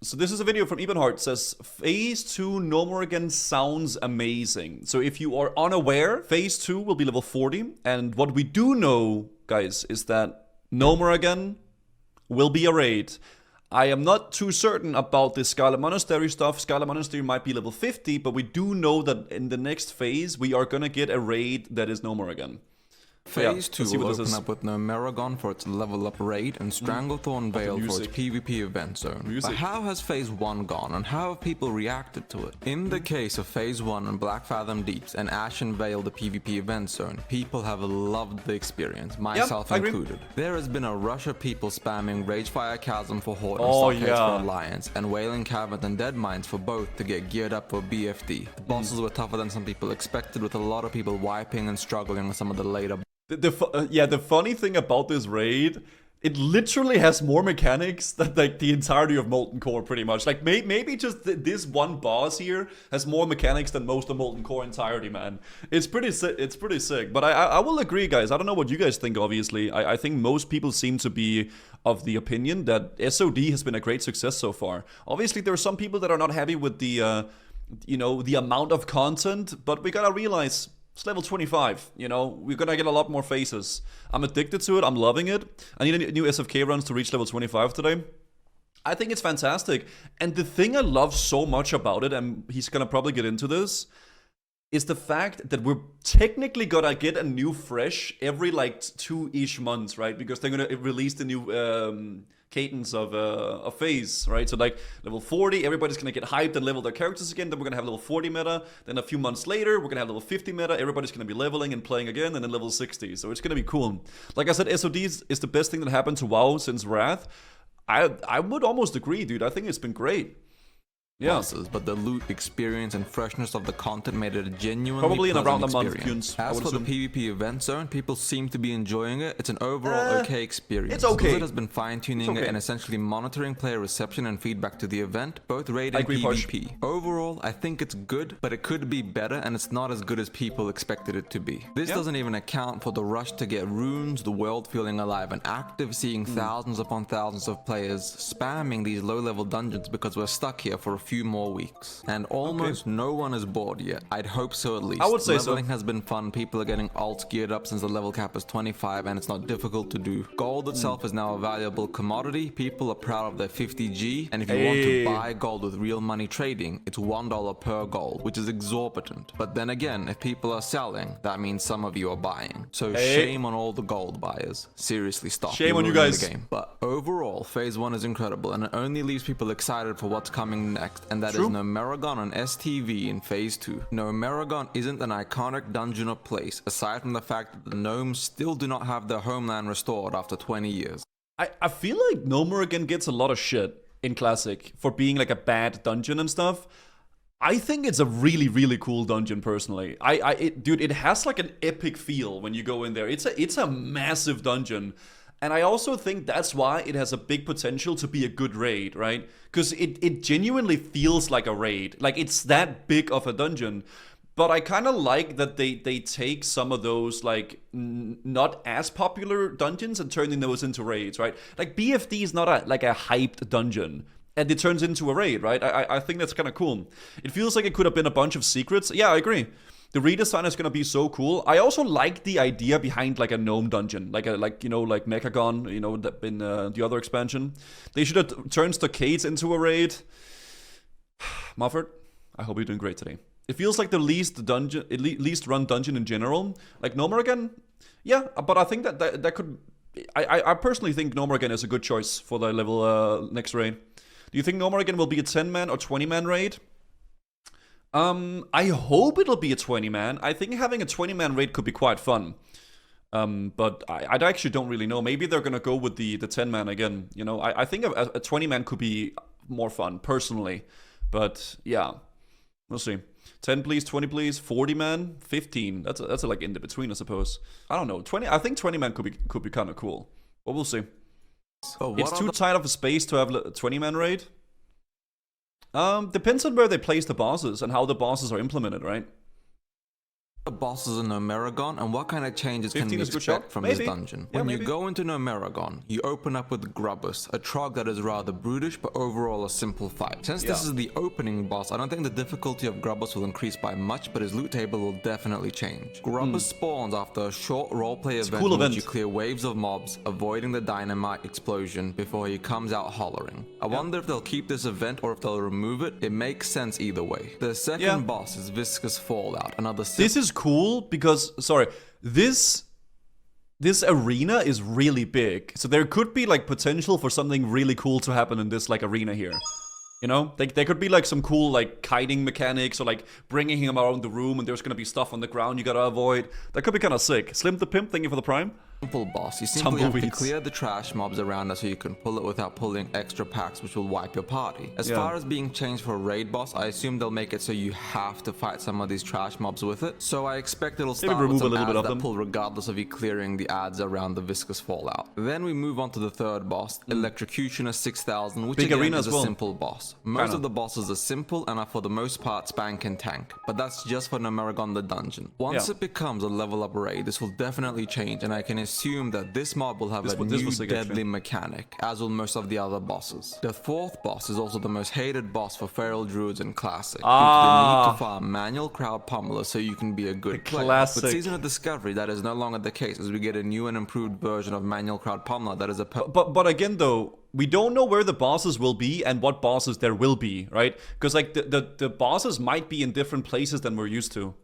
So this is a video from Ebenhard. Says Phase 2 Gnomeregan sounds amazing. So if you are unaware, Phase 2 will be level 40. And what we do know, guys, is that Gnomeregan will be a raid. I am not too certain about the Scarlet Monastery stuff. Scarlet Monastery might be level 50, but we do know that in the next phase, we are gonna get a raid that is Gnomeregan. Phase 2 will open up with Gnomeregan for its level up raid and Stranglethorn Vale for its PvP event zone. But how has Phase 1 gone and how have people reacted to it? In the case of Phase 1 and Blackfathom Deeps and Ashen Vale the PvP event zone, people have loved the experience, myself included. There has been a rush of people spamming Ragefire Chasm for Horde and Stockades for Alliance, and Wailing Cavern and Deadmines for both to get geared up for BFD. The bosses were tougher than some people expected, with a lot of people wiping and struggling with some of the later the funny thing about this raid, it literally has more mechanics than like the entirety of Molten Core, pretty much. Like maybe just this one boss here has more mechanics than most of Molten Core entirety, man. It's pretty sick. But I will agree, guys. I don't know what you guys think. Obviously, I think most people seem to be of the opinion that SoD has been a great success so far. Obviously, there are some people that are not happy with the the amount of content, but we gotta realize. It's level 25, we're gonna get a lot more faces. I'm addicted to it, I'm loving it. I need a new SFK runs to reach level 25 today. I think it's fantastic. And the thing I love so much about it, and he's gonna probably get into this, is the fact that we're technically gonna get a new fresh every like 2-ish months, right? Because they're gonna release the new cadence of a phase, right? So like level 40, everybody's gonna get hyped and level their characters again. Then we're gonna have level 40 meta. Then a few months later, we're gonna have level 50 meta. Everybody's gonna be leveling and playing again, and then level 60. So it's gonna be cool. Like I said, SoD is the best thing that happened to WoW since Wrath. I would almost agree, dude. I think it's been great. Bosses, but the loot experience and freshness of the content made it a genuinely probably in around a month. As for the PvP event zone, people seem to be enjoying it. It's an overall okay experience. It's okay. Blizzard has been fine-tuning it and essentially monitoring player reception and feedback to the event, both raid and PvP. Overall, I think it's good, but it could be better, and it's not as good as people expected it to be. This doesn't even account for the rush to get runes, the world feeling alive and active, seeing thousands upon thousands of players spamming these low-level dungeons because we're stuck here for a few more weeks. And almost no one is bored yet. I'd hope so at least. I would say Leveling has been fun. People are getting alts geared up since the level cap is 25 and it's not difficult to do. Gold itself is now a valuable commodity. People are proud of their 50G, and if you want to buy gold with real money trading, it's $1 per gold, which is exorbitant. But then again, if people are selling, that means some of you are buying. So shame on all the gold buyers. Seriously, stop. Shame on you guys. The game. But overall, Phase 1 is incredible, and it only leaves people excited for what's coming next. And that is Gnomeregan on STV in Phase 2. Gnomeregan isn't an iconic dungeon or place, aside from the fact that the gnomes still do not have their homeland restored after 20 years. I feel like Gnomeregan gets a lot of shit in Classic for being like a bad dungeon and stuff. I think it's a really, really cool dungeon personally. Dude, it has like an epic feel when you go in there. It's a massive dungeon. And I also think that's why it has a big potential to be a good raid, right? Because it genuinely feels like a raid. Like, it's that big of a dungeon. But I kind of like that they take some of those, like, not as popular dungeons and turning those into raids, right? Like, BFD is not a hyped dungeon. And it turns into a raid, right? I think that's kind of cool. It feels like it could have been a bunch of secrets. Yeah, I agree. The redesign is gonna be so cool. I also like the idea behind like a gnome dungeon, like Mechagon, in the other expansion. They should have turned Stockades into a raid. Mufford, I hope you're doing great today. It feels like the least run dungeon in general. Like Gnomeregan, yeah, but I think that could. I personally think Gnomeregan is a good choice for the level next raid. Do you think Gnomeregan will be a 10-man or 20-man raid? I hope it'll be a 20-man. I think having a 20-man raid could be quite fun. But I actually don't really know. Maybe they're gonna go with the 10-man again. I think a 20-man could be more fun, personally. But yeah, we'll see. 10 please, 20 please, 40-man, 15. That's like in the between, I suppose. I don't know. 20. I think 20-man could be kind of cool. But we'll see. It's too tight of a space to have a 20-man raid. Depends on where they place the bosses and how the bosses are implemented, right? bosses in Gnomeregan and what kind of changes can we expect from this dungeon. When you go into Gnomeregan, you open up with Grubbus, a trog that is rather brutish but overall a simple fight. Since this is the opening boss, I don't think the difficulty of Grubbus will increase by much, but his loot table will definitely change. Grubbus spawns after a short roleplay event in which you clear waves of mobs, avoiding the dynamite explosion before he comes out hollering. I wonder if they'll keep this event or if they'll remove it. It makes sense either way. The second boss is Viscous Fallout, another This is cool because, sorry, this arena is really big. So there could be like potential for something really cool to happen in this like arena here. You know, there could be like some cool like kiting mechanics or like bringing him around the room and there's gonna be stuff on the ground you gotta avoid. That could be kind of sick. Slim the Pimp, thank you for the prime. Simple boss. You simply have to clear the trash mobs around us so you can pull it without pulling extra packs which will wipe your party. As far as being changed for a raid boss, I assume they'll make it so you have to fight some of these trash mobs with it. So I expect it'll start with some ads that pull regardless of you clearing the ads around the Viscous Fallout. Then we move on to the third boss, Electrocutioner 6000, which again is a simple boss. Most of the bosses are simple and are for the most part spank and tank, but that's just for Gnomeregan the dungeon. Once it becomes a level up raid, this will definitely change, and I can assume that this mob will have a new deadly mechanic, as will most of the other bosses. The fourth boss is also the most hated boss for feral druids in Classic, due to the need to farm manual crowd pummeler so you can be a good player. With Season of Discovery, that is no longer the case, as we get a new and improved version of manual crowd pummeler that is a but again though, we don't know where the bosses will be and what bosses there will be, right? Because like the bosses might be in different places than we're used to.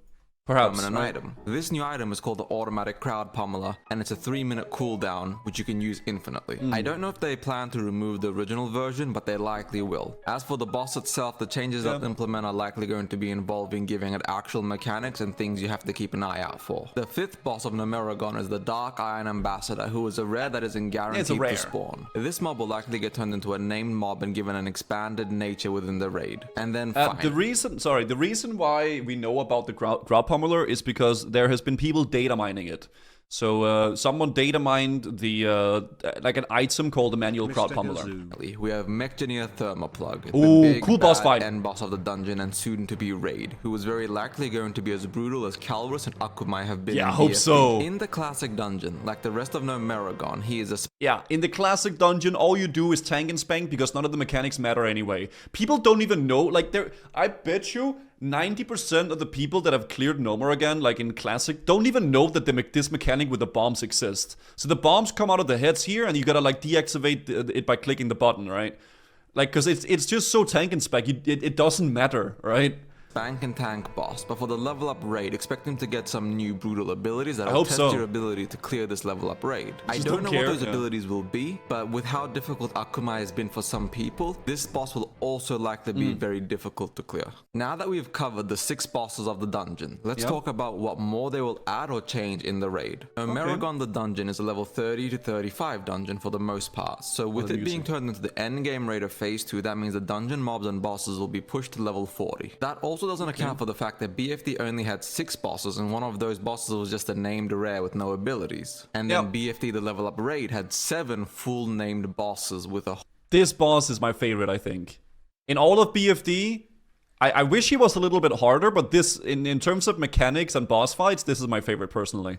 Perhaps an item. This new item is called the Automatic Crowd Pummeler, and it's a 3-minute cooldown, which you can use infinitely. I don't know if they plan to remove the original version, but they likely will. As for the boss itself, the changes that implement are likely going to be involving giving it actual mechanics and things you have to keep an eye out for. The fifth boss of Gnomeregan is the Dark Iron Ambassador, who is a rare that isn't guaranteed to spawn. This mob will likely get turned into a named mob and given an expanded nature within the raid. And then the reason why we know about the crowd pummeler is because there has been people data mining it. So someone data mined the like an item called the manual crowd pummeler. We have Mechanier Thermoplug, the big, cool boss fight, end boss of the dungeon and soon to be raid, who is very likely going to be as brutal as Calrus and Akumai have been. Yeah, I hope so. In the classic dungeon, like the rest of Gnomeregan, he is a in the classic dungeon, all you do is tank and spank because none of the mechanics matter anyway. People don't even know, like I bet you 90% of the people that have cleared Gnomeregan, like in Classic, don't even know that this mechanic with the bombs exists. So the bombs come out of the heads here, and you gotta like deactivate it by clicking the button, right? Like, cause it's just so tank and spec, it doesn't matter, right? Bank and tank boss, but for the level up raid, expect him to get some new brutal abilities that will test your ability to clear this level up raid. I don't know what those abilities will be, but with how difficult Akumai has been for some people, this boss will also likely be very difficult to clear. Now that we've covered the 6 bosses of the dungeon, let's talk about what more they will add or change in the raid. Gnomeregan the dungeon is a level 30 to 35 dungeon for the most part, so with it being turned into the endgame raid of phase 2, that means the dungeon mobs and bosses will be pushed to level 40. That also doesn't account for the fact that BFD only had 6 bosses, and one of those bosses was just a named rare with no abilities. And then BFD the level up raid had 7 full named bosses with a... This boss is my favorite, I think. In all of BFD, I wish he was a little bit harder, but this, in terms of mechanics and boss fights, this is my favorite personally.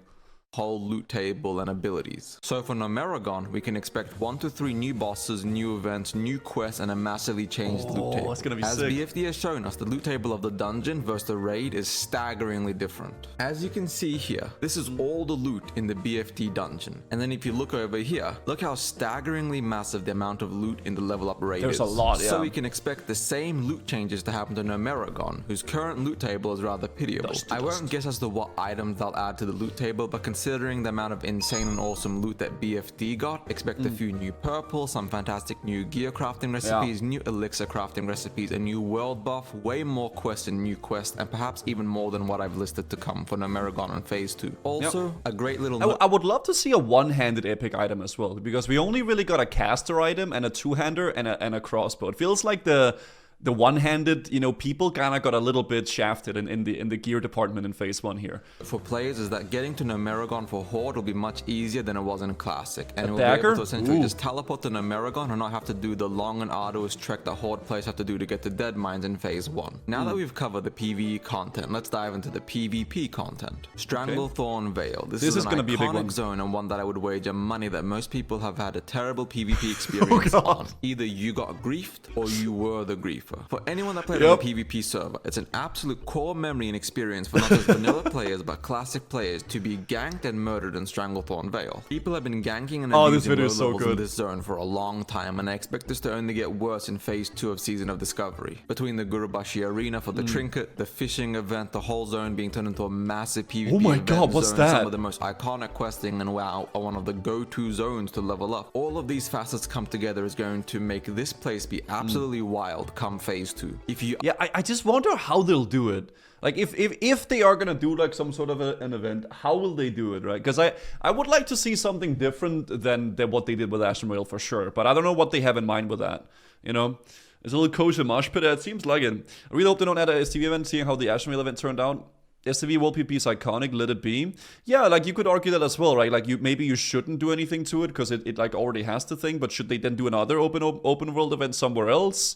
Whole loot table and abilities. So for Gnomeregan, we can expect 1 to 3 new bosses, new events, new quests, and a massively changed loot table. That's gonna be As sick. BFD has shown us, the loot table of the dungeon versus the raid is staggeringly different. As you can see here, this is all the loot in the BFD dungeon. And then if you look over here, look how staggeringly massive the amount of loot in the level up raid is. There's a lot, So we can expect the same loot changes to happen to Gnomeregan, whose current loot table is rather pitiable. I won't guess as to what items they'll add to the loot table, but considering the amount of insane and awesome loot that BFD got, expect a few new purple, some fantastic new gear crafting recipes, new elixir crafting recipes, a new world buff, way more quests and new quests, and perhaps even more than what I've listed to come for Gnomeregan in phase 2. Also, a great little... I would love to see a one-handed epic item as well, because we only really got a caster item and a two-hander and a crossbow. It feels like the the one-handed, you know, people kind of got a little bit shafted in the gear department in phase 1 here. For players is that getting to Gnomeregan for Horde will be much easier than it was in Classic, and it will dagger? be able to essentially just teleport to Gnomeregan and not have to do the long and arduous trek that Horde players have to do to get to Dead Mines in phase 1. Now that we've covered the PvE content, let's dive into the PvP content. Stranglethorn Vale. This is an gonna be a big one. iconic zone, and one that I would wager money that most people have had a terrible PvP experience on. Either you got griefed or you were the griefer. For anyone that played on a PvP server, it's an absolute core memory and experience for not just vanilla players but classic players to be ganked and murdered in Stranglethorn Vale. People have been ganking and abusing low levels in this zone for a long time, and I expect this to only get worse in phase 2 of Season of Discovery. Between the Gurubashi Arena for the trinket, the fishing event, the whole zone being turned into a massive PvP oh my god, what's zone, that? some of the most iconic questing and WoW are one of the go-to zones to level up. All of these facets come together is going to make this place be absolutely wild come phase 2. Yeah, I just wonder how they'll do it. Like, if they are gonna do like some sort of an event, how will they do it, right? Because I would like to see something different than what they did with Ashen Rail for sure. But I don't know what they have in mind with that. You know, there's a little kosher mosh pit. It seems like it. I really hope they don't add a STV event, seeing how the Ashen Rail event turned out. STV World PvP is iconic, let it be. Yeah, like you could argue that as well, right? Like maybe you shouldn't do anything to it because it like already has the thing. But should they then do another open world event somewhere else?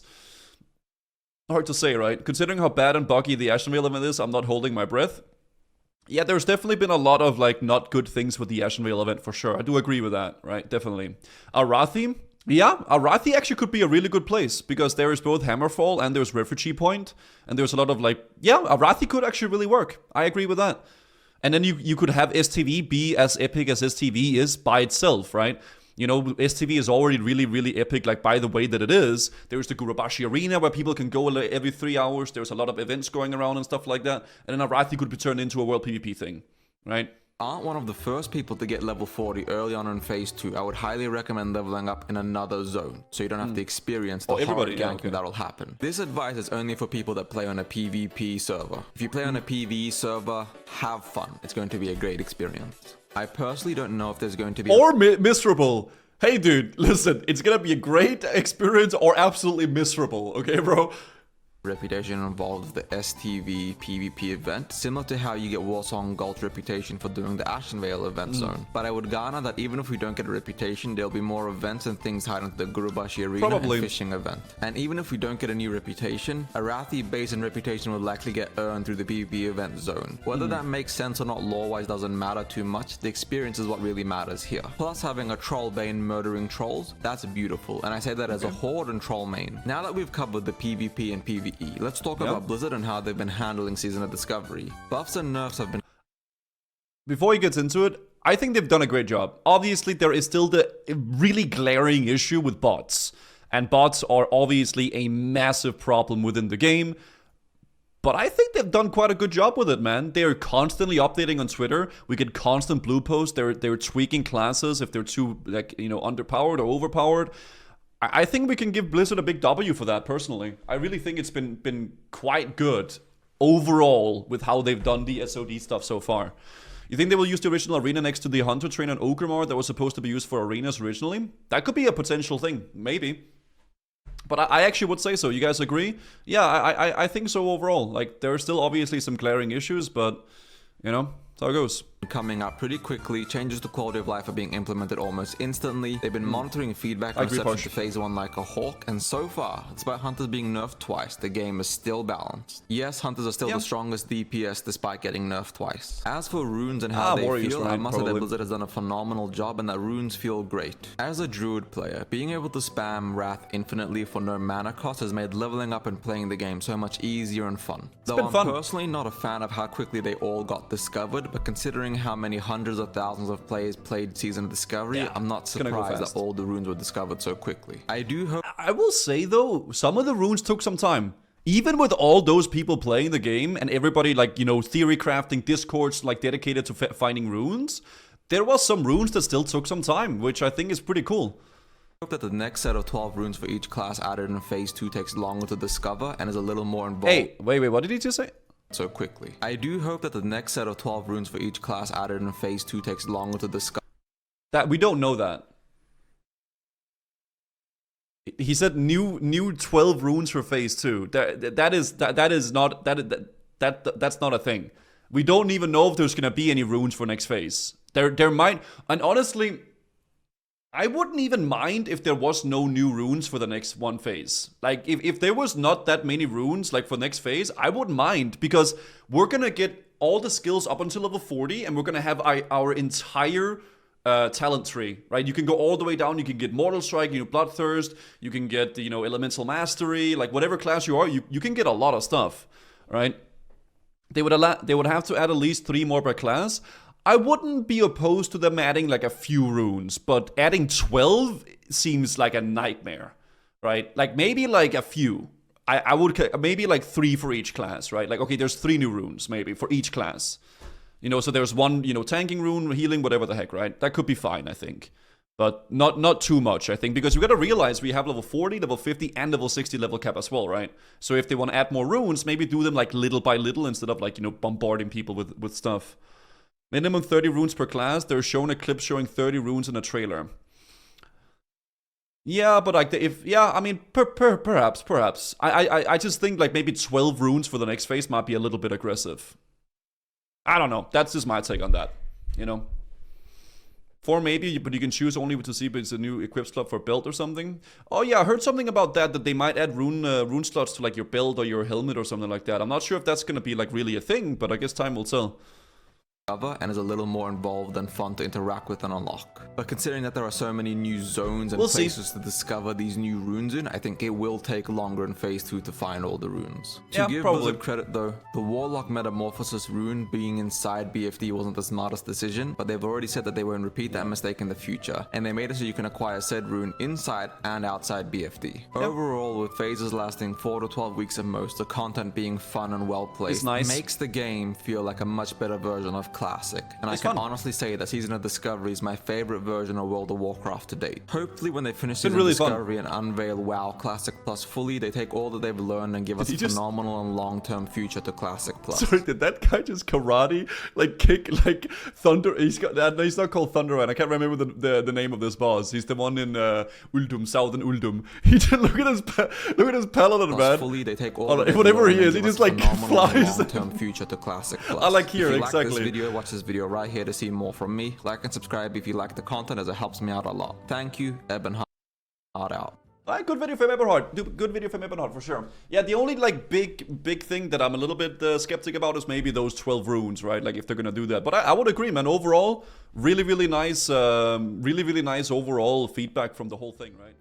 Hard to say, right? Considering how bad and buggy the Ashen Rail event is, I'm not holding my breath. Yeah, there's definitely been a lot of like not good things with the Ashen Rail event for sure. I do agree with that, right? Definitely. Arathi? Yeah, Arathi actually could be a really good place because there is both Hammerfall and there's Refugee Point. And there's a lot of like, yeah, Arathi could actually really work. I agree with that. And then you could have STV be as epic as STV is by itself, right? You know, STV is already really, really epic, like, by the way that it is. There's the Gurubashi Arena, where people can go every 3 hours. There's a lot of events going around and stuff like that. And then Arathi could be turned into a World PvP thing, right? Aren't one of the first people to get level 40 early on in phase 2, I would highly recommend leveling up in another zone, so you don't have to experience the hard ganking that'll happen. This advice is only for people that play on a PvP server. If you play on a PvE server, have fun. It's going to be a great experience. I personally don't know if there's going to be... Or miserable. Hey, dude, listen, it's gonna be a great experience or absolutely miserable, okay, bro? Reputation involves the STV PvP event, similar to how you get Warsong Gold's reputation for doing the Ashen Vale event zone. But I would garner that even if we don't get a reputation, there'll be more events and things tied into the Gurubashi Arena and fishing event. And even if we don't get a new reputation, Arathi base and reputation will likely get earned through the PvP event zone. Whether that makes sense or not lore-wise doesn't matter too much, the experience is what really matters here. Plus having a troll bane murdering trolls, that's beautiful, and I say that as a horde and troll main. Now that we've covered the PvP and PvE, let's talk about Blizzard and how they've been handling Season of Discovery. Buffs and nerfs have been... Before he gets into it, I think they've done a great job. Obviously, there is still the really glaring issue with bots. And bots are obviously a massive problem within the game. But I think they've done quite a good job with it, man. They're constantly updating on Twitter. We get constant blue posts. They're tweaking classes if they're too, like, you know, underpowered or overpowered. I think we can give Blizzard a big W for that, personally. I really think it's been quite good overall with how they've done the SoD stuff so far. You think they will use the original arena next to the Hunter Train on Orgrimmar that was supposed to be used for arenas originally? That could be a potential thing, maybe. But I actually would say so. You guys agree? Yeah, I think so overall. Like, there are still obviously some glaring issues, but, you know, that's how it goes. Coming up pretty quickly, changes to quality of life are being implemented almost instantly. They've been monitoring feedback and reception to phase 1 like a hawk, and so far, despite Hunters being nerfed twice, the game is still balanced. Yes, Hunters are still the strongest DPS despite getting nerfed twice. As for runes and how they feel, I must say that Blizzard has done a phenomenal job and that runes feel great. As a druid player, being able to spam Wrath infinitely for no mana cost has made leveling up and playing the game so much easier and fun. Though I'm personally not a fan of how quickly they all got discovered, but considering how many hundreds of thousands of players played Season of Discovery, I'm not surprised that all the runes were discovered so quickly. I do hope... I will say though, some of the runes took some time. Even with all those people playing the game and everybody, like, you know, theory crafting discords like dedicated to finding runes, there was some runes that still took some time, which I think is pretty cool. I hope that the next set of 12 runes for each class added in phase 2 takes longer to discover and is a little more involved. Hey, wait, what did he just say? So quickly. I do hope that the next set of 12 runes for each class added in phase 2 takes longer to discover. That we don't know that. He said new 12 runes for phase 2. That's not a thing. We don't even know if there's gonna be any runes for next phase. There might, and honestly, I wouldn't even mind if there was no new runes for the next one phase. Like, if there was not that many runes, like, for next phase, I wouldn't mind, because we're gonna get all the skills up until level 40, and we're gonna have our entire talent tree, right? You can go all the way down, you can get Mortal Strike, Bloodthirst, you can get, Elemental Mastery, like, whatever class you are, you can get a lot of stuff, right? They would have to add at least 3 more per class. I wouldn't be opposed to them adding like a few runes, but adding 12 seems like a nightmare, right? Like maybe like a few. I would maybe like 3 for each class, right? Like, okay, there's 3 new runes maybe for each class. So there's one, tanking rune, healing, whatever the heck, right? That could be fine, I think. But not too much, I think, because you gotta realize we have level 40, level 50, and level 60 level cap as well, right? So if they want to add more runes, maybe do them like little by little instead of like, bombarding people with stuff. Minimum 30 runes per class. They're shown a clip showing 30 runes in a trailer. Yeah, but like perhaps. I just think like maybe 12 runes for the next phase might be a little bit aggressive. I don't know. That's just my take on that. 4 maybe, but you can choose only to see if it's a new equip slot for build or something. Oh yeah, I heard something about that they might add rune slots to like your build or your helmet or something like that. I'm not sure if that's gonna be like really a thing, but I guess time will tell. And is a little more involved and fun to interact with and unlock. But considering that there are so many new zones and places to discover these new runes in, I think it will take longer in phase 2 to find all the runes. To give Blizzard credit though, the Warlock Metamorphosis rune being inside BFD wasn't the smartest decision, but they've already said that they won't repeat that mistake in the future, and they made it so you can acquire said rune inside and outside BFD. Overall, with phases lasting 4 to 12 weeks at most, the content being fun and well placed makes the game feel like a much better version of Classic, and I can honestly say that Season of Discovery is my favorite version of World of Warcraft to date. Hopefully when they finish Season of Discovery and unveil WoW Classic Plus fully, they take all that they've learned and give us a phenomenal and long-term future to Classic Plus. Sorry, did that guy just karate, like kick, like Thunder? He's not called Thunderman. I can't remember the name of this boss. He's the one in Uldum, Southern Uldum. He just look at his paladin, man. Fully, they take all whatever he is, he just like flies. Long-term future to Classic Plus. I like here, if you exactly. Like this video, watch this video right here to see more from me. Like and subscribe if you like the content, as it helps me out a lot. Thank you, Ebenhard out. Alright, good video from Ebenhard. Good video from Ebenhard for sure. Yeah, the only like big thing that I'm a little bit skeptic about is maybe those 12 runes, right? Like if they're gonna do that. But I would agree, man. Overall, really nice overall feedback from the whole thing, right?